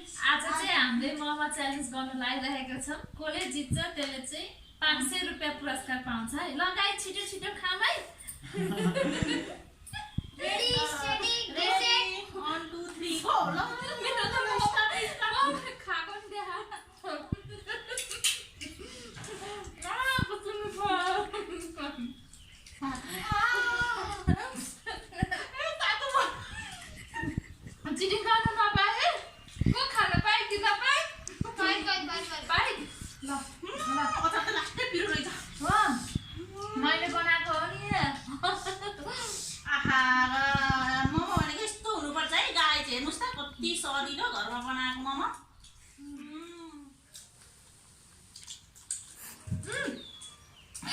आज चाहिँ हामीले मोमो च्यालेन्ज गर्न लागिरहेको छौं कोले जित्छ त्यसले चाहिँ 500 रुपैयाँ पुरस्कार पाउँछ है ल गाइस छिटो छिटो खाऊ है रेडी स्टेडी रेडी 1 2 3 गो ल मेरो त खाएको नि देखा चिटिङ गर्न नपाए को खान पाए कि नपाए बाइ पाए ल अचार त लास्टै पिरो रहेछ हो मैले बनाएको हो नि आहा मोमो भनेको यस्तो हुनुपर्छ है गाइस हेर्नुस् त कति सजिलो घरमा बनाएको मोमो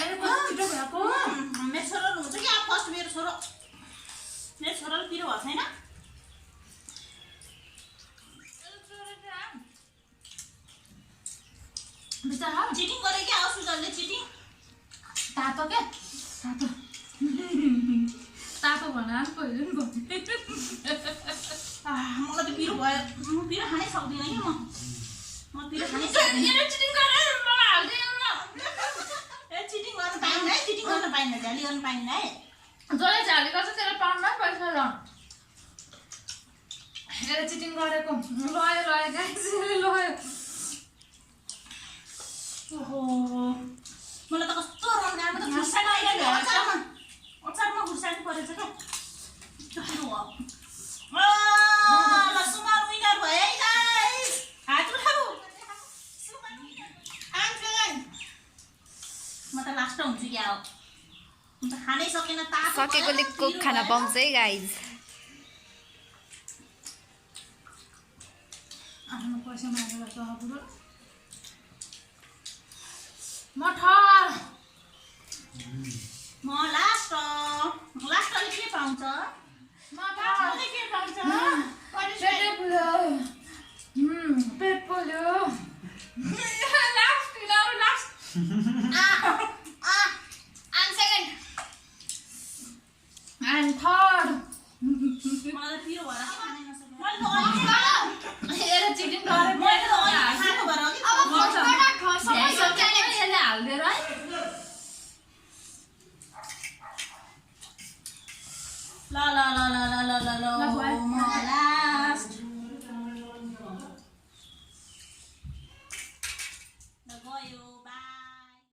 अरे कस्तो छिटो भएको मेरो छोरो हुन्छ कि अब फर्स्ट मेरो छोरोले पिरो भएको छैन बिचारा चिटिङ गरे क्या सुजलले चिटिङ तातो के तातो भना पहिले नि भने मलाई त पिरो भयो म पिरो खानै सक्दिनँ कि म पिरो खानै सक्दिनँ चिटिङ गरेर मलाई हाल्दियो ए चिटिङ गर्न पाइन्न है चिटिङ गर्न पाइन्न झ्याली गर्न पाइन्न है जसले झाली गर्छ त्यसले पाउन्न पैसा ल यसले चिटिङ गरेको लयो गाइस लयो ओहो मलाई त कस्तो रन्गामा त खुर्सानी आइरहेको अचारमा खुर्सानी परेछ क्या त्यो पिरो हो ल सुमन विनर भयो है गाइस हात उठाऊ सुमन विनर म त लास्ट हुन्छु क्या हो म त खानै सकेन तातो सकेकोले कोक खान पाउँछ है गाइज आफ्नो पैसा मागेर त बुढो मठर म लास्टले के पाउँछ मठरले के पाउँछ पेट पोल्यो last I'm second. and third मलाई त पिरो भएर खानै नसकेँ मैले त यसले चिटिङ गरे मैले त खानु भएर अघि अब फर्स्टबाट सबै च्यालेन्ज यसले हाल्दिएर है ल ल ल ल ल ल ल ल